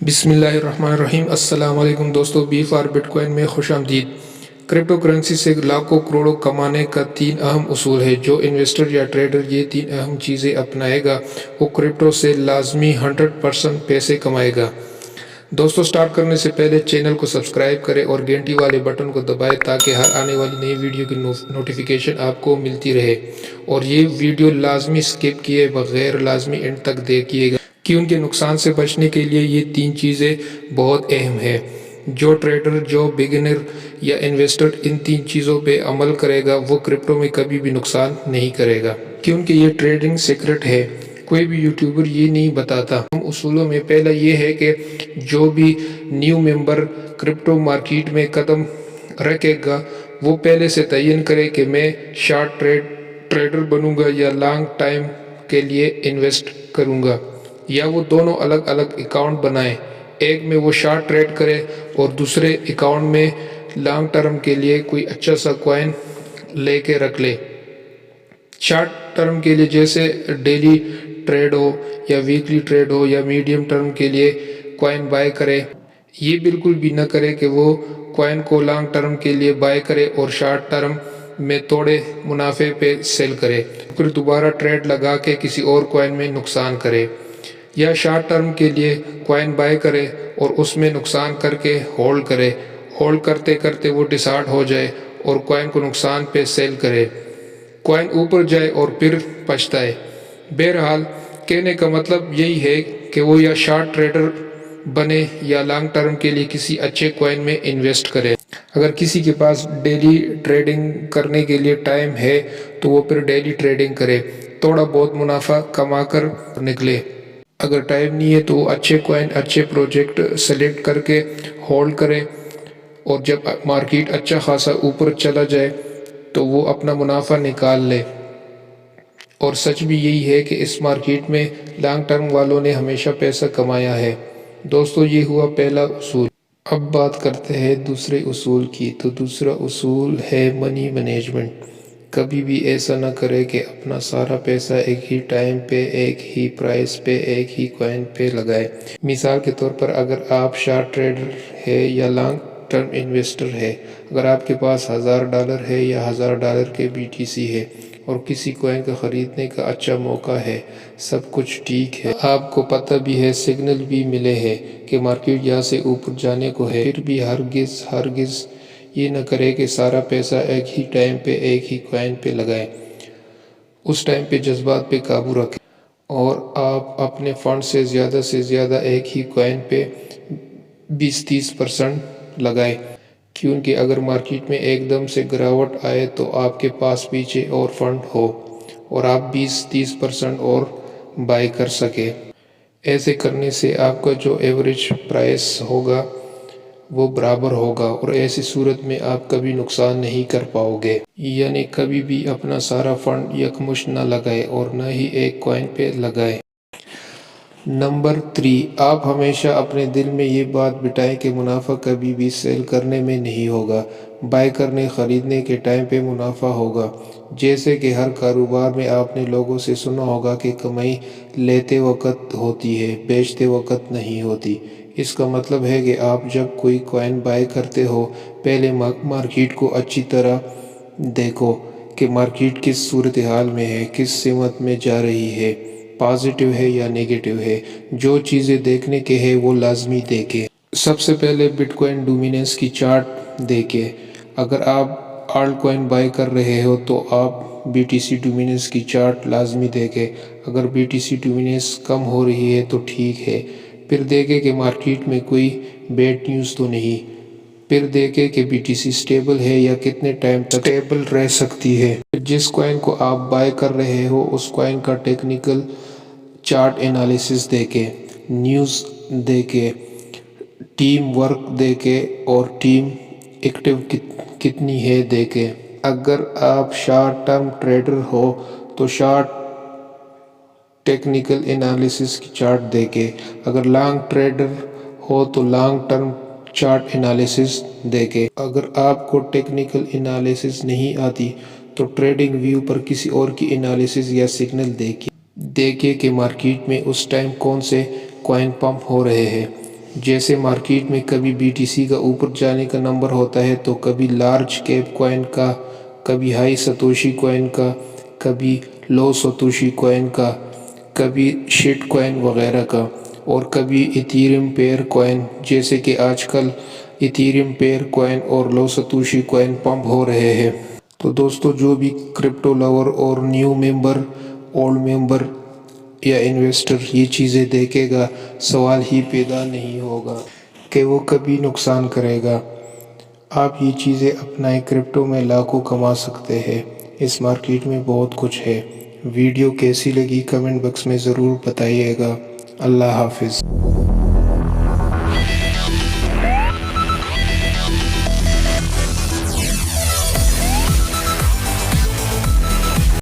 بسم اللہ الرحمن الرحیم۔ السلام علیکم دوستو، بی فار بٹ کوائن میں خوش آمدید۔ کرپٹو کرنسی سے لاکھوں کروڑوں کمانے کا 3 اہم اصول ہے۔ جو انویسٹر یا ٹریڈر یہ 3 اہم چیزیں اپنائے گا وہ کرپٹو سے لازمی 100% پیسے کمائے گا۔ دوستو، سٹارٹ کرنے سے پہلے چینل کو سبسکرائب کریں اور گھنٹی والے بٹن کو دبائیں تاکہ ہر آنے والی نئی ویڈیو کی نوٹیفیکیشن آپ کو ملتی رہے، اور یہ ویڈیو لازمی سکپ کیے بغیر لازمی اینڈ تک دیکھیے گا کیونکہ نقصان سے بچنے کے لیے یہ 3 چیزیں بہت اہم ہیں۔ جو ٹریڈر، جو بگنر یا انویسٹر ان 3 چیزوں پہ عمل کرے گا وہ کرپٹو میں کبھی بھی نقصان نہیں کرے گا، کیونکہ یہ ٹریڈنگ سیکرٹ ہے، کوئی بھی یوٹیوبر یہ نہیں بتاتا۔ ہم اصولوں میں پہلا یہ ہے کہ جو بھی نیو ممبر کرپٹو مارکیٹ میں قدم رکھے گا وہ پہلے سے تعین کرے کہ میں شارٹ ٹریڈر بنوں گا یا لانگ ٹائم کے لیے انویسٹ کروں گا، یا وہ دونوں الگ الگ اکاؤنٹ بنائے، ایک میں وہ شارٹ ٹریڈ کرے اور دوسرے اکاؤنٹ میں لانگ ٹرم کے لیے کوئی اچھا سا کوائن لے کے رکھ لے۔ شارٹ ٹرم کے لیے جیسے ڈیلی ٹریڈ ہو یا ویکلی ٹریڈ ہو یا میڈیم ٹرم کے لیے کوائن بائی کرے۔ یہ بالکل بھی نہ کرے کہ وہ کوائن کو لانگ ٹرم کے لیے بائی کرے اور شارٹ ٹرم میں تھوڑے منافع پہ سیل کرے، پھر دوبارہ ٹریڈ لگا کے کسی اور کوائن میں نقصان کرے، یا شارٹ ٹرم کے لیے کوائن بائی کرے اور اس میں نقصان کر کے ہولڈ کرے، ہولڈ کرتے کرتے وہ ڈسارٹ ہو جائے اور کوائن کو نقصان پہ سیل کرے، کوائن اوپر جائے اور پھر پچھتائے۔ بہرحال کہنے کا مطلب یہی ہے کہ وہ یا شارٹ ٹریڈر بنے یا لانگ ٹرم کے لیے کسی اچھے کوائن میں انویسٹ کرے۔ اگر کسی کے پاس ڈیلی ٹریڈنگ کرنے کے لیے ٹائم ہے تو وہ پھر ڈیلی ٹریڈنگ کرے، تھوڑا بہت منافع کما کر نکلے۔ اگر ٹائم نہیں ہے تو وہ اچھے کوائن، اچھے پروجیکٹ سلیکٹ کر کے ہولڈ کرے، اور جب مارکیٹ اچھا خاصا اوپر چلا جائے تو وہ اپنا منافع نکال لے۔ اور سچ بھی یہی ہے کہ اس مارکیٹ میں لانگ ٹرم والوں نے ہمیشہ پیسہ کمایا ہے۔ دوستو، یہ ہوا پہلا اصول۔ اب بات کرتے ہیں دوسرے اصول کی۔ تو دوسرا اصول ہے منی مینجمنٹ۔ کبھی بھی ایسا نہ کرے کہ اپنا سارا پیسہ ایک ہی ٹائم پہ، ایک ہی پرائس پہ، ایک ہی کوائن پہ لگائے۔ مثال کے طور پر اگر آپ شارٹ ٹریڈر ہے یا لانگ ٹرم انویسٹر ہے، اگر آپ کے پاس $1000 ہے یا $1000 کے BTC ہے اور کسی کوائن کا خریدنے کا اچھا موقع ہے، سب کچھ ٹھیک ہے، آپ کو پتہ بھی ہے، سگنل بھی ملے ہیں کہ مارکیٹ یہاں سے اوپر جانے کو ہے، پھر بھی ہرگز یہ نہ کرے کہ سارا پیسہ ایک ہی ٹائم پہ ایک ہی کوائن پہ لگائے۔ اس ٹائم پہ جذبات پہ قابو رکھیں اور آپ اپنے فنڈ سے زیادہ ایک ہی کوائن پہ 20-30% لگائیں، کیونکہ اگر مارکیٹ میں ایک دم سے گراوٹ آئے تو آپ کے پاس پیچھے اور فنڈ ہو اور آپ 20-30% اور بائی کر سکے۔ ایسے کرنے سے آپ کا جو ایوریج پرائس ہوگا وہ برابر ہوگا، اور ایسی صورت میں آپ کبھی نقصان نہیں کر پاؤ گے۔ یعنی کبھی بھی اپنا سارا فنڈ یکمشت نہ لگائے اور نہ ہی ایک کوائن پہ لگائے۔ نمبر 3، آپ ہمیشہ اپنے دل میں یہ بات بٹھائیں کہ منافع کبھی بھی سیل کرنے میں نہیں ہوگا، بائی کرنے خریدنے کے ٹائم پہ منافع ہوگا۔ جیسے کہ ہر کاروبار میں آپ نے لوگوں سے سنا ہوگا کہ کمائی لیتے وقت ہوتی ہے، بیچتے وقت نہیں ہوتی۔ اس کا مطلب ہے کہ آپ جب کوئی کوائن بائی کرتے ہو، پہلے مارکیٹ کو اچھی طرح دیکھو کہ مارکیٹ کس صورتحال میں ہے، کس سمت میں جا رہی ہے، پازیٹیو ہے یا نیگیٹیو ہے۔ جو چیزیں دیکھنے کے ہیں وہ لازمی دیکھیں۔ سب سے پہلے بٹ کوائن ڈومیننس کی چارٹ دیکھیں۔ اگر آپ آلٹ کوائن بائی کر رہے ہو تو آپ BTC ڈومیننس کی چارٹ لازمی دیکھیں۔ اگر BTC ڈومیننس کم ہو رہی ہے تو ٹھیک ہے، پھر دیکھیں کہ مارکیٹ میں کوئی بیڈ نیوز تو نہیں، پھر دیکھیں کہ BTC سٹیبل ہے یا کتنے ٹائم تک سٹیبل رہ سکتی ہے۔ جس کوائن کو آپ بائی کر رہے ہو اس کوائن کا ٹیکنیکل چارٹ انالیسس دیکھیں، نیوز دیکھیں، ٹیم ورک دیکھیں اور ٹیم ایکٹیو کتنی ہے دیکھیں۔ اگر آپ شارٹ ٹرم ٹریڈر ہو تو شارٹ ٹیکنیکل انالیسس کی چارٹ دیکھیں، اگر لانگ ٹریڈر ہو تو لانگ ٹرم چارٹ انالیسس دیکھیں۔ اگر آپ کو ٹیکنیکل انالیسس نہیں آتی تو ٹریڈنگ ویو پر کسی اور کی انالیسس یا سگنل دیکھیں کہ مارکیٹ میں اس ٹائم کون سے کوائن پمپ ہو رہے ہیں۔ جیسے مارکیٹ میں کبھی BTC کا اوپر جانے کا نمبر ہوتا ہے تو کبھی لارج کیپ کوائن کا، کبھی ہائی ستوشی کوائن کا، کبھی لو ستوشی کوائن کا، کبھی شٹ کوائن وغیرہ کا، اور کبھی ایتھیریم پیئر کوائن، جیسے کہ آج کل ایتھیریم پیئر کوائن اور لو ستوشی کوائن پمپ ہو رہے ہیں۔ تو دوستو، جو بھی کرپٹو لور اور نیو ممبر، اولڈ ممبر یا انویسٹر یہ چیزیں دیکھے گا، سوال ہی پیدا نہیں ہوگا کہ وہ کبھی نقصان کرے گا۔ آپ یہ چیزیں اپنائیں، کرپٹو میں لاکھوں کما سکتے ہیں۔ اس مارکیٹ میں بہت کچھ ہے۔ ویڈیو کیسی لگی کمنٹ باکس میں ضرور بتائیے گا۔ اللہ حافظ۔